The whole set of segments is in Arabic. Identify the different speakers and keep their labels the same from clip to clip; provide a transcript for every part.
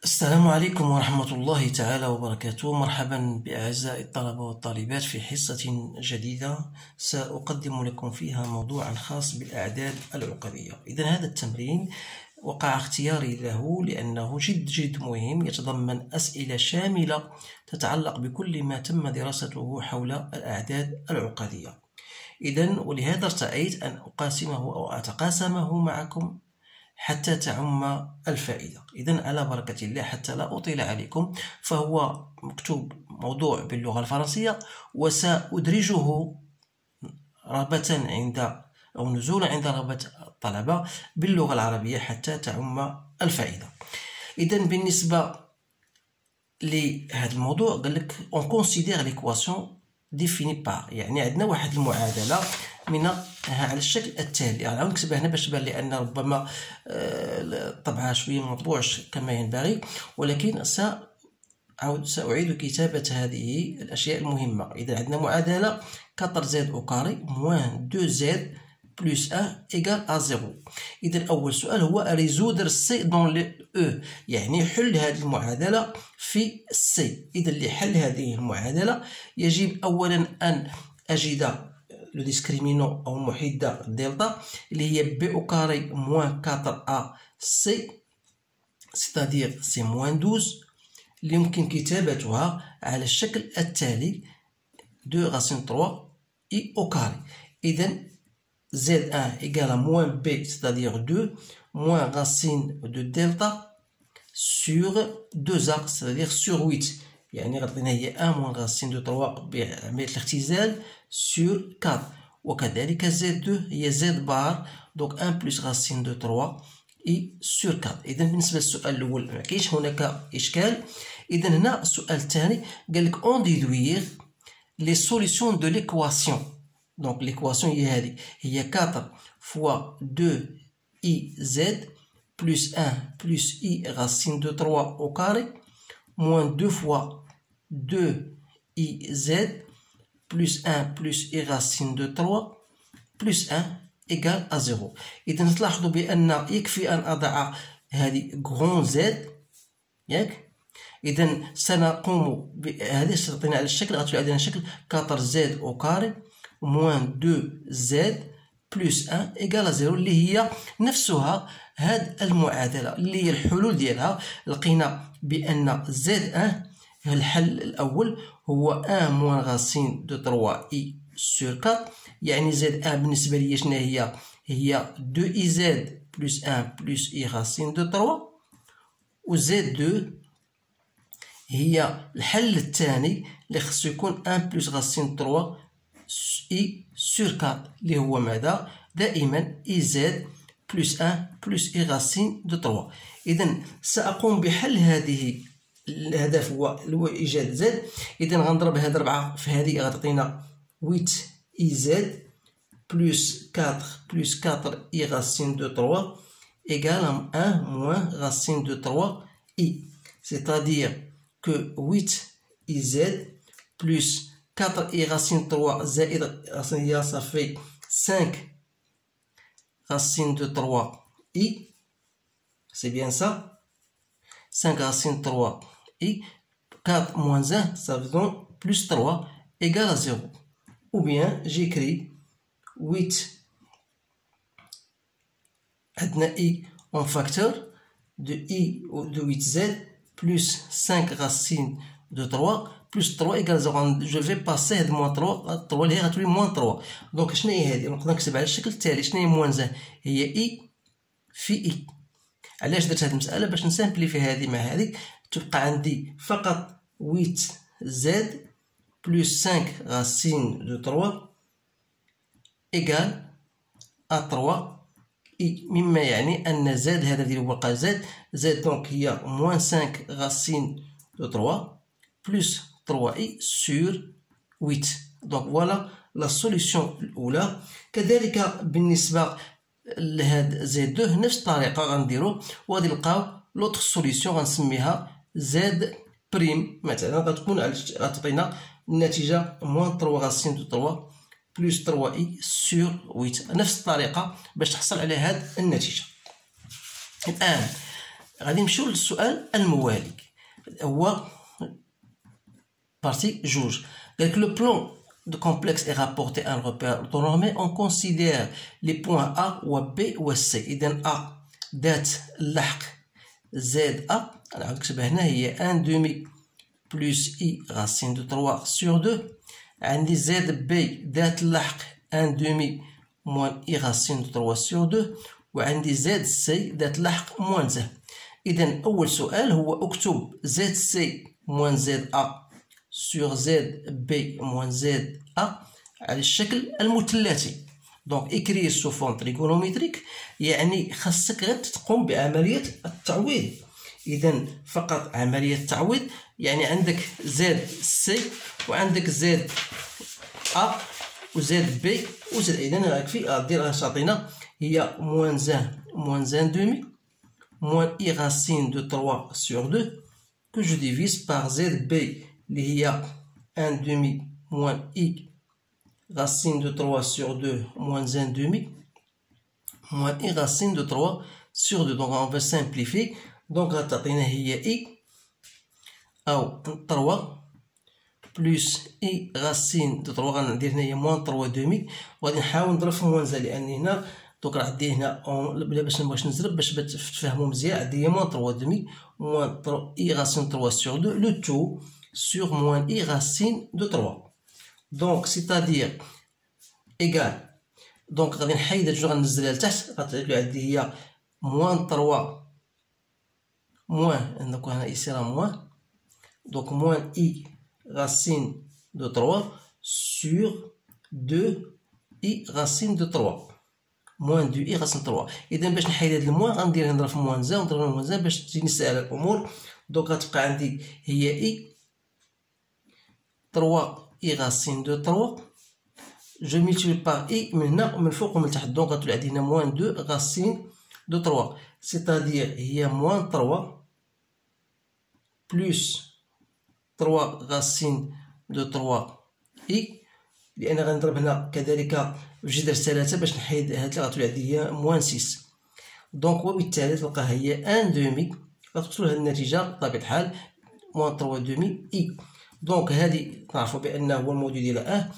Speaker 1: السلام عليكم ورحمة الله تعالى وبركاته. مرحبا بأعزائي الطلبة والطالبات في حصة جديدة سأقدم لكم فيها موضوعا خاص بالأعداد العقدية. إذن هذا التمرين وقع اختياري له لأنه جد مهم، يتضمن أسئلة شاملة تتعلق بكل ما تم دراسته حول الأعداد العقدية. إذن ولهذا ارتأيت أن أقاسمه أو أتقاسمه معكم حتى تعم الفائدة. إذن على بركة الله، حتى لا أطيل عليكم، فهو مكتوب موضوع باللغة الفرنسية، وسأدرجه رغبة عند أو نزولا عند رغبة الطلبة باللغة العربية حتى تعم الفائدة. إذن بالنسبة لهذا الموضوع قال لك on considère l'équation définie par، يعني عندنا واحد المعادلة منها على الشكل التالي. يعني نكتبها هنا باش تبان لأن ربما طبعها شوية مطبوعش كما ينبغي، ولكن سأعيد كتابة هذه الأشياء المهمة. إذا عندنا معادلة 4z au carré moins 2z plus 1 égale à 0. إذا أول سؤال هو résoudre C dans le E، يعني حل هذه المعادلة في C. إذا لحل هذه المعادلة يجب أولا أن أجد le discriminant أو المحيط دلتا اللي هي b au carré moins 4ac c'est-à-dire c'est moins 12، اللي يمكن كتابتها على الشكل التالي 2 racine 3 i au carré. إذن z1 égale à moins b c'est-à-dire 2 moins racine de delta sur 2a c'est-à-dire sur 8، يعني غتعطينا هي 1 moins racine de 3 بعملية الاختزال sur 4، وكذلك z2 هي z بار donc 1 plus racine de 3 i sur 4. إذا بالنسبة للسؤال الأول ما كاينش هناك إشكال. إذا هنا السؤال الثاني قال لك on déduire les solutions de l'équation. donc l'équation هي هذه، هي 4 fois 2 iz plus 1 plus i racine de 3 au carré moins 2 fois 2 iz plus 1 plus i racine de 3 plus 1 égale à 0. إذا تلاحظوا بأن يكفي أن أضع هذه grand Z، ياك؟ إذا سنقوم بهذه ستعطينا على الشكل، غتولي عندنا شكل 4z au carré moins 2z plus 1 égale à 0، اللي هي نفسها هاد المعادلة اللي هي الحلول ديالها. لقينا بأن z1 الحل الأول هو 1 moins racine de 3 i sur 4، يعني z1 بالنسبة لي شنو هي 2iz plus 1 plus i racine de 3، و z2 هي الحل الثاني اللي خصو يكون 1 plus racine 3 i sur 4 اللي هو ماذا؟ دائما iz plus 1 plus i racine de 3. إذا سأقوم بحل هذه، الهدف هو إيجاد z. إذا غنضرب هاد 4 في هذه غتعطينا 8 iz plus 4 plus 4 i racine de 3 égale à 1 moins racine de 3 i, c'est-à-dire que 8 iz plus 4 i racine 3 زائد racine ça fait 5 racine de 3 i, c'est bien ça, 5 racine 3 i, 4 moins 1 ça donne plus 3 égale à 0. Ou bien j'écris 8 عندنا i en facteur de i de 8z plus 5 racine de 3 plus 3 égale 0. je vais passer هاد moins 3 اللي هي غتولي moins 3. دونك شنو هي هادي؟ نقدر نكتب على الشكل التالي. شنو هي موان هي i في i. علاش درت هاد المسألة؟ باش نسامبليفي هادي مع هادي، تبقى عندي فقط 8z plus 5 racine de 3 égale à 3 i، مما يعني أن z هذا اللي هو بقى z دونك هي moins 5 racine de 3 plus 3i sur 8. دونك فوالا لا سوليسيون الأولى. كذلك بالنسبة لهاد z2 نفس الطريقة غنديرو، وغادي نلقاو لوطخ سوليسيون غنسميها z بريم مثلا، غتعطينا النتيجة moins 3 racine de 3 plus 3i sur 8. نفس الطريقة باش تحصل على هاد النتيجة. الآن غادي نمشيو للسؤال الموالي، هو بارتي جوج. قالك لو بلان de complexe est rapporté à un repère orthonormé. On considère les points A و B و C. إذا A ذات اللحق ZA، أنا عاود نكتبها هنا، هي 1 demi plus I racine de 3 sur 2. عندي ZB ذات اللحق 1 demi moins I racine de 3 sur 2. وعندي ZC ذات اللحق moins 1. إذا أول سؤال هو اكتب ZC moins ZA sur ZB moins ZA على الشكل المثلثي. دونك écrire sous forme trigonométrique، يعني خاصك غير تقوم بعملية التعويض. إذا فقط عملية التعويض، يعني عندك ZC وعندك ZA و ZB و Z. إذا يكفي دير اش عطينا، هي moins 1 demi moins I racine de 3 sur 2 que je divise par ZB اللي هي 1 demi moins I racine de 3 sur 2 moins 1 demi moins I racine de 3 sur 2. Donc on va simplifier. Donc غتعطينا هي I أو 3 plus I racine de 3 غندير هنايا moins 3 demi، وغادي نحاول نضرب في موان زال، لأن هنا دوك راه عندي هنا بلا باش مبغيتش نزرب باش تفهموا مزيان. عندي هي moins 3 demi moins I racine de 3 sur 2 le tout sur moins I racine de 3. Donc c'est-à-dire égal. donc غادي نحيد هاد الجوج غنزلها لتحت، غتولي عندي هي moins 3 moins donc هنا ici راه moins، donc moins I racine de 3 sur 2 I racine de 3 moins 2 I racine de 3. إذا باش نحيد هاد الموان غندير نضرب في موان زان ونضرب في موان زان باش تجيني ساهلة الأمور. donc غتبقى عندي هي I 3 I racine de 3 je multiplie par I من هنا ومن الفوق ومن التحت، donc غتولي عندي هنا moins 2 racine de 3 c'est-à-dire هي moins 3 plus 3 racine de 3 I، لأن غنضرب هنا كذلك في جذر 3 باش نحيد هاد اللي غتولي عندي هي moins 6. donc وبالتالي تلقى هي 1 demi، غتوصلوا لهاد النتيجة بطبيعة الحال moins 3 demi I. donc هادي نعرفوا بأنه هو الموديل ديال 1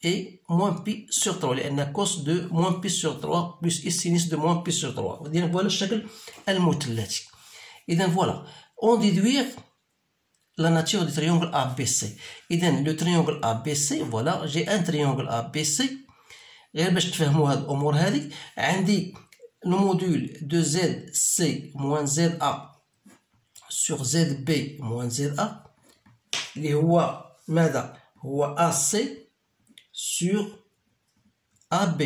Speaker 1: et moins pi sur 3 لأن cos de moins pi sur 3 plus I sinus de moins pi sur 3. ودينا فوالا الشكل المثلثي. إذا فوالا on déduire la nature du triangle ABC. إذا le triangle ABC، voilà j'ai un triangle ABC. غير باش تفهموا هاد الأمور هادي، عندي le module de ZC moins ZA sur ZB moins ZA اللي هو ماذا؟ هو AC sur AB،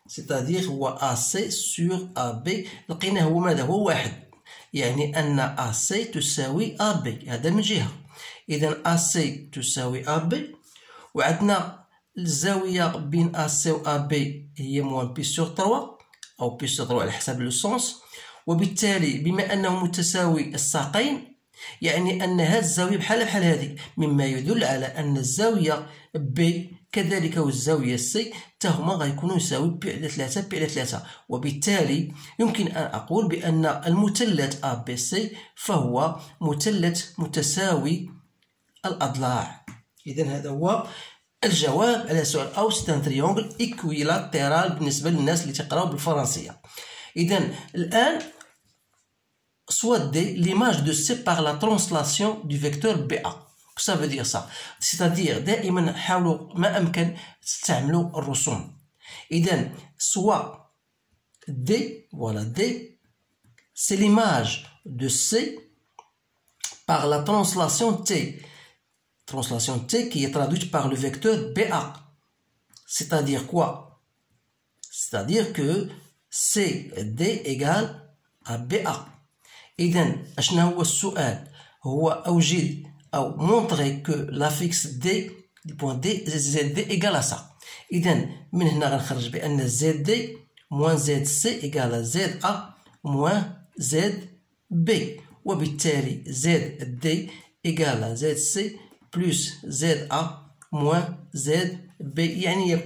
Speaker 1: c'est-à-dire هو AC sur AB. لقيناه هو ماذا؟ هو واحد، يعني أن AC تساوي AB، هذا من جهة. إذا AC تساوي AB، وعندنا الزاوية بين AC و AB هي moins pi sur 3 أو pi sur 3 على حسب لو سونس. وبالتالي بما أنه متساوي الساقين، يعني أن هذه الزاوية بحال هذه، مما يدل على أن الزاوية B كذلك والزاوية C تهما غيكونوا يساوي بي على 3 بي على 3. وبالتالي يمكن أن أقول بأن المثلث ABC فهو مثلث متساوي الأضلاع. إذن هذا هو الجواب على سؤال أو ستان تريونغل إكويلاتيرال بالنسبة للناس اللي تقراو بالفرنسية. إذن الآن soit D, l'image de C par la translation du vecteur BA. Ça veut dire ça. C'est-à-dire دائما حاولوا ما أمكن تستعملوا الرسوم. إذن soit D, voilà D, c'est l'image de C par la translation T. Translation T qui est traduite par le vecteur BA. C'est-à-dire quoi? C'est-à-dire que CD égale à BA. إذا أشنا هو السؤال؟ هو أوجد أو montrer que l'affixe D du point D ZD égale à ça. إذا من هنا غنخرج بأن ZD moins ZC égale à ZA moins ZB، وبالتالي ZD égale à ZC plus ZA moins ZB. يعني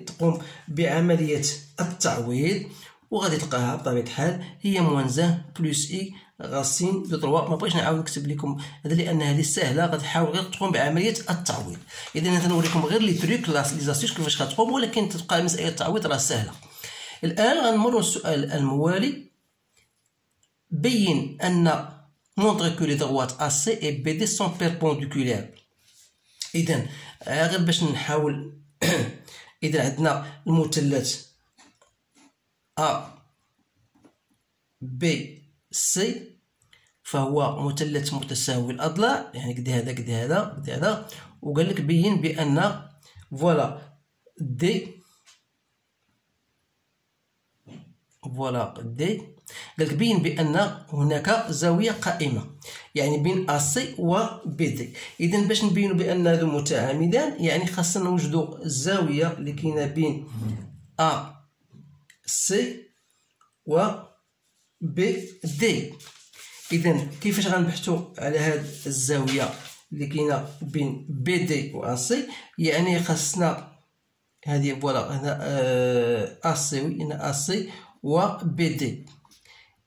Speaker 1: تقوم بعملية التعويض وغادي تلقاها بطبيعة الحال هي موان زان بلس اي غاسين دو 3. ما بغيتش نعاود نكتب لكم هذا لان هذه سهله، غادي تحاول غير تقوم بعمليه التعويض. اذا انا تنوريكم غير لي تريك لي زاستيس كيفاش غتقوم، ولكن تبقى مساله التعويض راه سهله. الان غنمروا للسؤال الموالي. بين ان montre que les droites AC et BD sont perpendiculaires. اذا غير باش نحاول اذا عندنا المثلث A B C فهو مثلث متساوي الاضلاع، يعني قد هذا قد هذا قد هذا. وقال لك بين بان فوالا دي قال لك بين بان هناك زاويه قائمه، يعني بين AC و BD. اذا باش نبينوا بان هادو متعامدان يعني خاصنا نوجدوا الزاويه اللي كاينه بين AC و BD. اذا كيفاش غنبحثوا على هاد الزاويه اللي كاينه بين BD و AC؟ يعني خاصنا هذه فوالا هنا AC هنا AC و BD.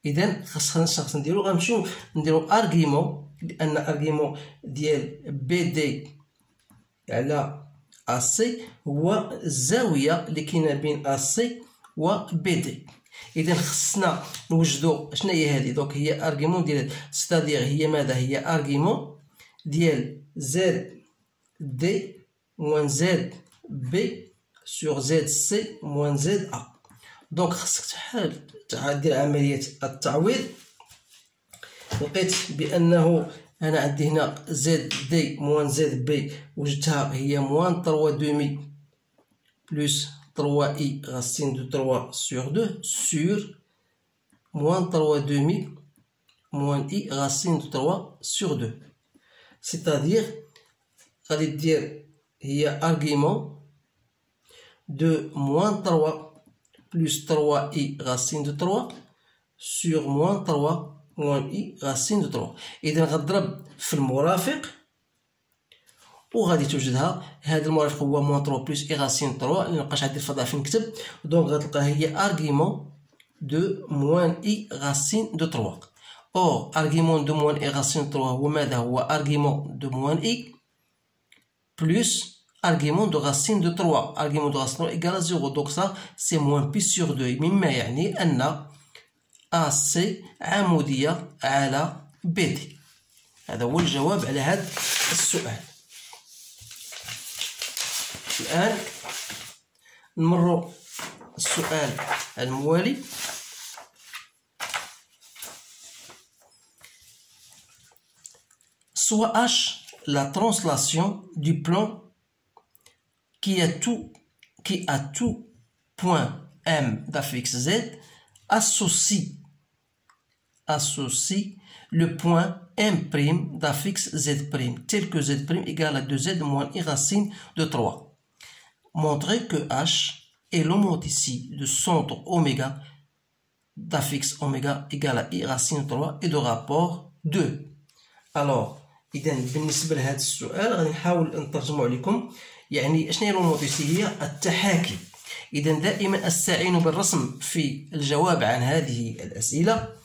Speaker 1: اذا خاصنا نديرو غنمشيو نديرو ارغيمون، لان ارغيمون ديال BD على AC هو الزاويه اللي كاينه بين AC و BD. اذا خصنا نوجدوا شنو هي هذه. دونك هي ارغيمون ديال ستادير هي ماذا؟ هي ارغيمون ديال زد دي موان زد بي سور زد سي موان زد ا. دونك خصك دير عمليه التعويض. لقيت بانه انا عندي هنا زد دي موان زد بي وجدتها هي موان 3 دومي بلس 3 i racine de 3 sur 2 sur moins 3 demi moins i racine de 3 sur 2. C'est-à-dire غادي دير هي argument de moins 3 plus 3i racine de 3 sur moins 3 moins i racine de 3. إذا غضرب في المرافق وغادي توجدها. هذا المرافق هو موان 3 بلس اي غاسين 3، مابقاش عندي الفضاء فين نكتب. دونك غتلقى هي ارغيمون دو موان اي غاسين دو 3. اور ارغيمون دو موان اي غاسين 3 هو ماذا؟ هو ارغيمون دو موان اي بلس ارغيمون دو غاسين دو 3. ارغيمون دو غاسين 3 ايكال 0. دونك سا سي موان بي سور 2، مما يعني ان ا سي عموديه على بي دي. هذا هو الجواب على هذا السؤال. الآن نمروا السؤال الموالي. Soit H la translation du plan qui à tout point M d'affixe Z associe le point M' d'affixe Z' tel que Z' égale à 2Z moins I racine de 3. Montrer que H est l'homothétie de centre oméga d'affixe oméga égale à I racine 3 et de rapport 2. Alors, إذا بالنسبة لهذا السؤال غادي نحاول نترجمو عليكم. يعني شنو هي الهوموتيسي؟ هي التحاكي. إذا دائما أستعين بالرسم في الجواب عن هذه الأسئلة.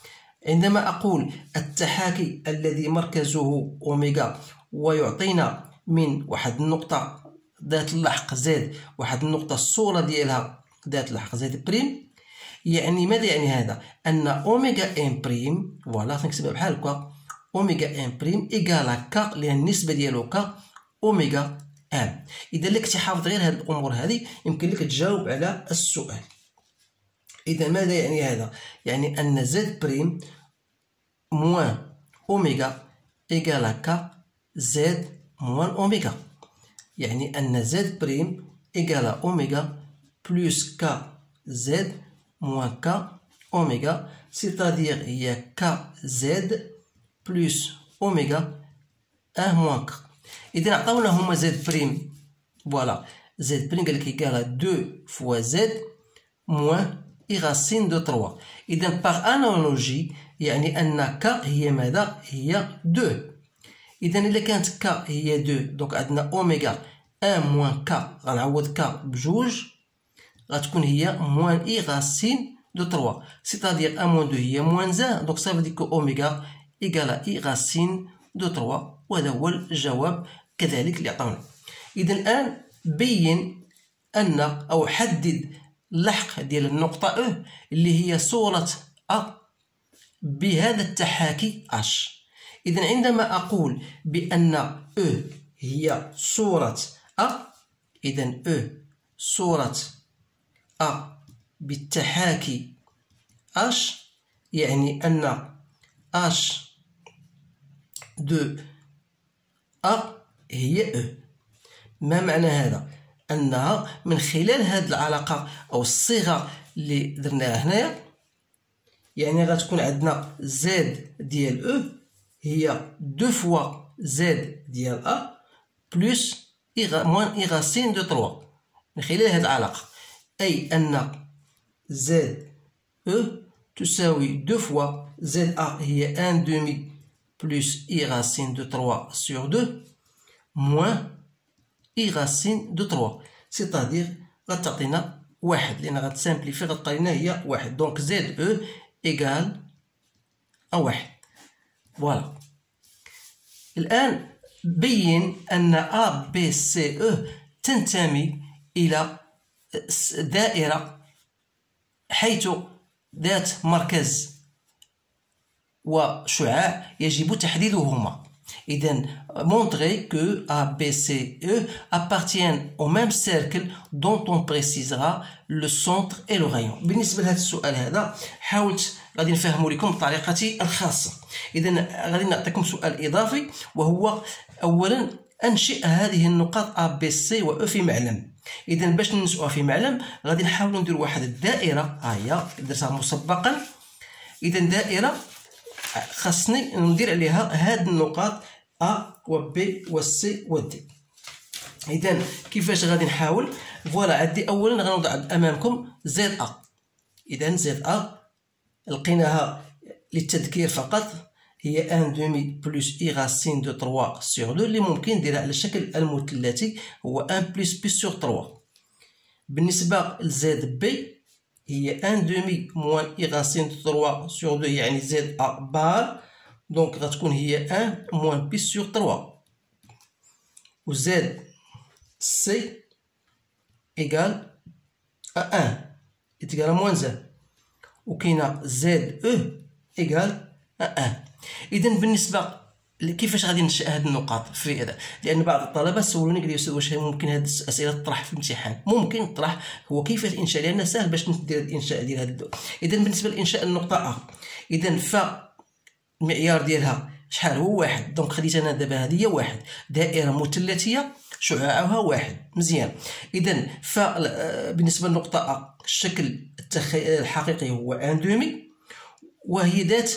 Speaker 1: عندما أقول التحاكي الذي مركزه أوميغا ويعطينا من واحد النقطة ذات اللحق زد واحد النقطة الصورة ديالها ذات اللحق زد بريم، يعني ماذا يعني هذا؟ أن أوميغا إم بريم فوالا نكتبها بحال هكا أوميغا إم بريم إيكالا كا لأن النسبة ديالو كا أوميغا إم. إذا لك تحافظ غير هاد الأمور هذه يمكن لك تجاوب على السؤال. إذا ماذا يعني هذا؟ يعني أن زد بريم موان أوميغا إيكالا كا زد موان أوميغا، يعني أن زد بريم إيكالا أوميغا بلس كا زد موان كا أوميغا، سيتادير هي كا زد بلس أوميغا أن موان كا. إذا عطاونا هما زد بريم فوالا زد بريم قالك إيكالا 2 فوا زد موان إي راسين دو 3. إذا باغ أنالوجي يعني أن كا هي ماذا؟ هي 2. إذا إلا كانت كا هي 2 دونك عندنا أوميغا ان موان كا غنعوض كا بجوج غتكون هي موان اي غاسين de 3. C'est-à-dire A moins 2 هي moins 1. Donc ça veut dire que oméga égale à I racine de 3. وهذا هو الجواب كذلك اللي عطاونا. إذا الآن بين أن أو حدد اللحق ديال النقطة أ اللي هي صورة أ بهذا التحاكي H. إذا عندما أقول بأن أ هي صورة أ، إذا أ صورة أ بالتحاكي H، يعني أن H دو أ هي أ. ما معنى هذا؟ أنها من خلال هذه العلاقة أو الصيغة اللي درناها هنايا، يعني غتكون عندنا زد ديال أ هي دو فوا زد ديال أ بلس موان إي راسين دو 3 من خلال هذه العلاقة، أي أن زد أ تساوي دو فوا زد أ هي 1 دومي بلس إي راسين دو 3 سور 2 موان إي راسين دو 3، سيتادير غتعطينا واحد لأن غتسامبليفي غتبقى لنا هي واحد. دونك زد أ إيكال أ واحد. فوالا. الآن بين أن أ بي سي أ تنتمي إلى دائرة حيث ذات مركز وشعاع يجب تحديدهما. إذن montrer que A, B, C, E appartiennent au même cercle dont on précisera le centre et le rayon. بالنسبة لهذا السؤال هذا حاولت غادي نفهمو لكم بطريقتي الخاصة. إذن غادي نعطيكم سؤال إضافي، وهو أولا أنشئ هذه النقاط A, B, C و E في معلم. إذن باش ننشئوها في معلم غادي نحاولو نديرو واحد الدائرة، ها هي درتها مسبقا. إذن دائرة خاصني ندير عليها هاد النقاط A و B و C و D. إذن كيفاش غادي نحاول؟ فوالا عندي أولا غنوضع أمامكم زد أ. إذن زد أ لقيناها للتذكير فقط هي 1 دومي بلس إي راسين دو 3 سور 2 اللي ممكن نديرها على الشكل المثلثي هو 1 بلس بي سور 3. بالنسبة لزد بي هي 1 دومي موان إي راسين دو 3 سور 2 يعني زد أ بار، دونك غتكون هي 1 موان بي سور 3. و زد سي إيكال أ 1 إيكال موان زد، و كاينة زد أو إيكال أ 1. إذن بالنسبة كيفاش غادي ننشئ هاد النقاط في هذا؟ لأن بعض الطلبة سولوني قال لي أستاذ واش ممكن هاد الأسئلة تطرح في الامتحان؟ ممكن تطرح. هو كيفاش الإنشاء؟ لأن ساهل باش ندير الإنشاء ديال هاد. إذن بالنسبة لإنشاء النقطة أ، إذن المعيار ديالها شحال هو؟ واحد. دونك خديت أنا دابا هذه هي واحد، دائرة مثلثية شعاعها واحد. مزيان. إذن بالنسبة للنقطة أ الشكل الحقيقي هو 1 دومي، وهي ذات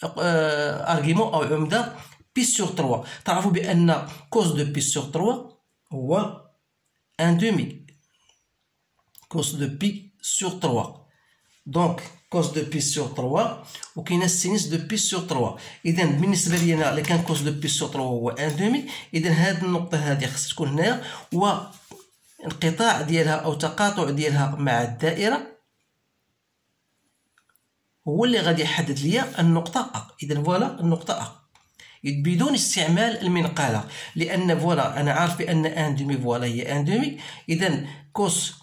Speaker 1: ارغيمون او عمده بي سور 3. تعرفوا بان كوس دو بي سور 3 هو 1 دومي، كوس دو بي سور 3. دونك كوس دو بي سور 3 وكاينه السينيس دو بي سور 3. اذا بالنسبه لي انا اللي كان كوس دو بي سور 3 هو 1 دومي، اذا هذه النقطه هذه خصها تكون هنايا، وانقطاع ديالها او تقاطع ديالها مع الدائره هو اللي غادي يحدد ليا النقطة أ. إذا فوالا النقطة أ بدون استعمال المنقالة، لأن فوالا أنا عارف بأن 1 دومي فوالا هي 1 دومي. إذا كوس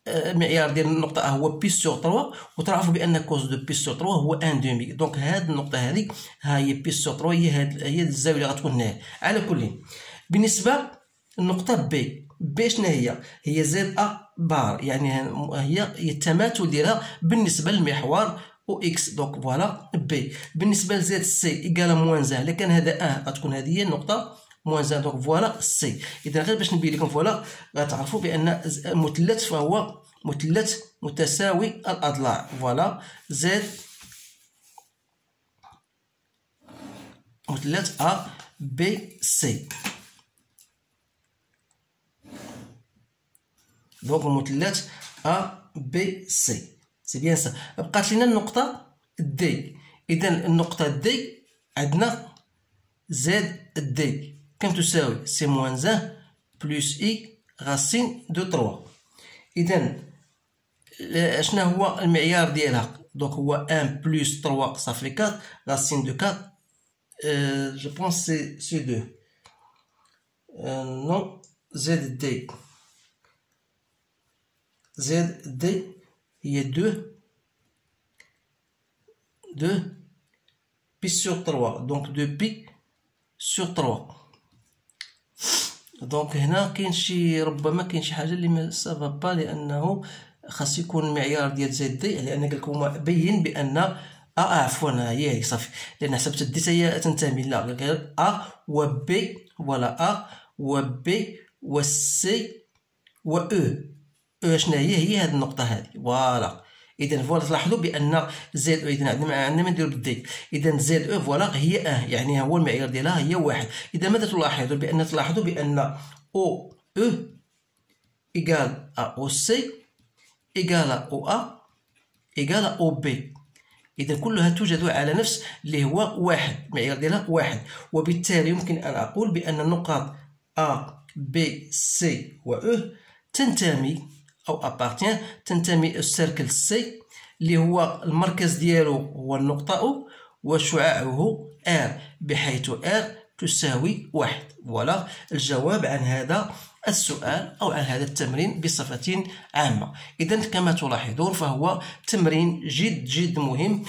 Speaker 1: معيار ديال النقطة أ هو بي سور 3، وتعرفوا بأن كوس دو بي سور 3 هو 1 دومي. دونك هاد النقطة هذه ها هي بي سور 3 هي الزاوية اللي غتكون هنايا. على كل بالنسبة للنقطة بي، بي شنو هي زد أ بار، يعني هي التماثل ديالها بالنسبة للمحور و اكس. دونك فوالا بي. بالنسبه لزد سي ايكال موان زان، الا كان هذا ان غتكون هذه هي النقطه موان زان. دونك فوالا سي. اذا غير باش نبين لكم فوالا غتعرفوا بان مثلث فهو مثلث متساوي الاضلاع. فوالا زد مثلث ا بي سي. دونك مثلث ا بي سي سي بيان سا. بقات لنا النقطة دي. إذا النقطة دي عندنا زد دي كم تساوي سي موان زان بلس إي راسين دو 3. إذا شنو هو المعيار ديالها؟ دونك هو 1 بلس 3 صافي 4 راسين دو 4 جو بونس سي 2 نو زد دي هي 2 بي سور 3 دونك 2 بي سور 3. دونك هنا كاين شي ربما كاين شي حاجه اللي ما سافا با، لانه خاص يكون المعيار ديال زد دي، لان قالكم بين بان عفوا هي صافي، لان حسبت دي هي تنتمي لا غير و بي فوالا و بي و سي و او شنو هي هاد النقطه هذه فوالا. اذا فوالا تلاحظوا بان زد او اذا عندنا ما نديرو بالدي، اذا زد او فوالا هي يعني هو المعيار ديالها هي واحد. اذا ماذا تلاحظوا؟ بان او ايكال او سي ايكال او ايكال او بي، اذا كلها توجد على نفس اللي هو واحد، المعيار ديالها واحد. وبالتالي يمكن ان اقول بان النقاط A B C و E تنتمي او ابارتيان تنتمي السيركل سي اللي هو المركز ديالو هو النقطة او وشعاعه R، بحيث R تساوي واحد. فوالا الجواب عن هذا السؤال او عن هذا التمرين بصفة عامة. اذا كما تلاحظون فهو تمرين جد مهم،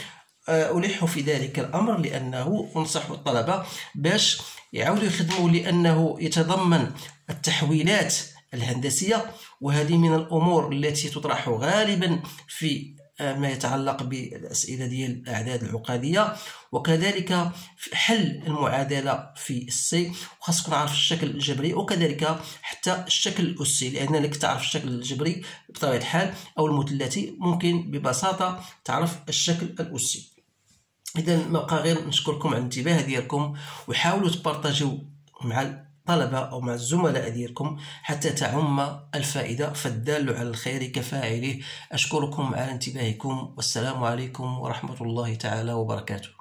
Speaker 1: ألح في ذلك الأمر لأنه أنصح الطلبة باش يعاودوا يخدموا، لأنه يتضمن التحويلات الهندسية، وهذه من الأمور التي تطرح غالبا في ما يتعلق بالأسئلة ديال الأعداد العقدية، وكذلك حل المعادلة في السي، وخاصك تعرف الشكل الجبري وكذلك حتى الشكل الأسي، لأن لك تعرف الشكل الجبري بطبيعة الحال أو المثلثي ممكن ببساطة تعرف الشكل الأسي. إذا ما بقى غير نشكركم على الانتباه ديالكم، وحاولوا تبارطاجيو مع الطلبة أو مع الزملاء ديالكم حتى تعم الفائدة، فالدال على الخير كفاعله. أشكركم على انتباهكم، والسلام عليكم ورحمة الله تعالى وبركاته.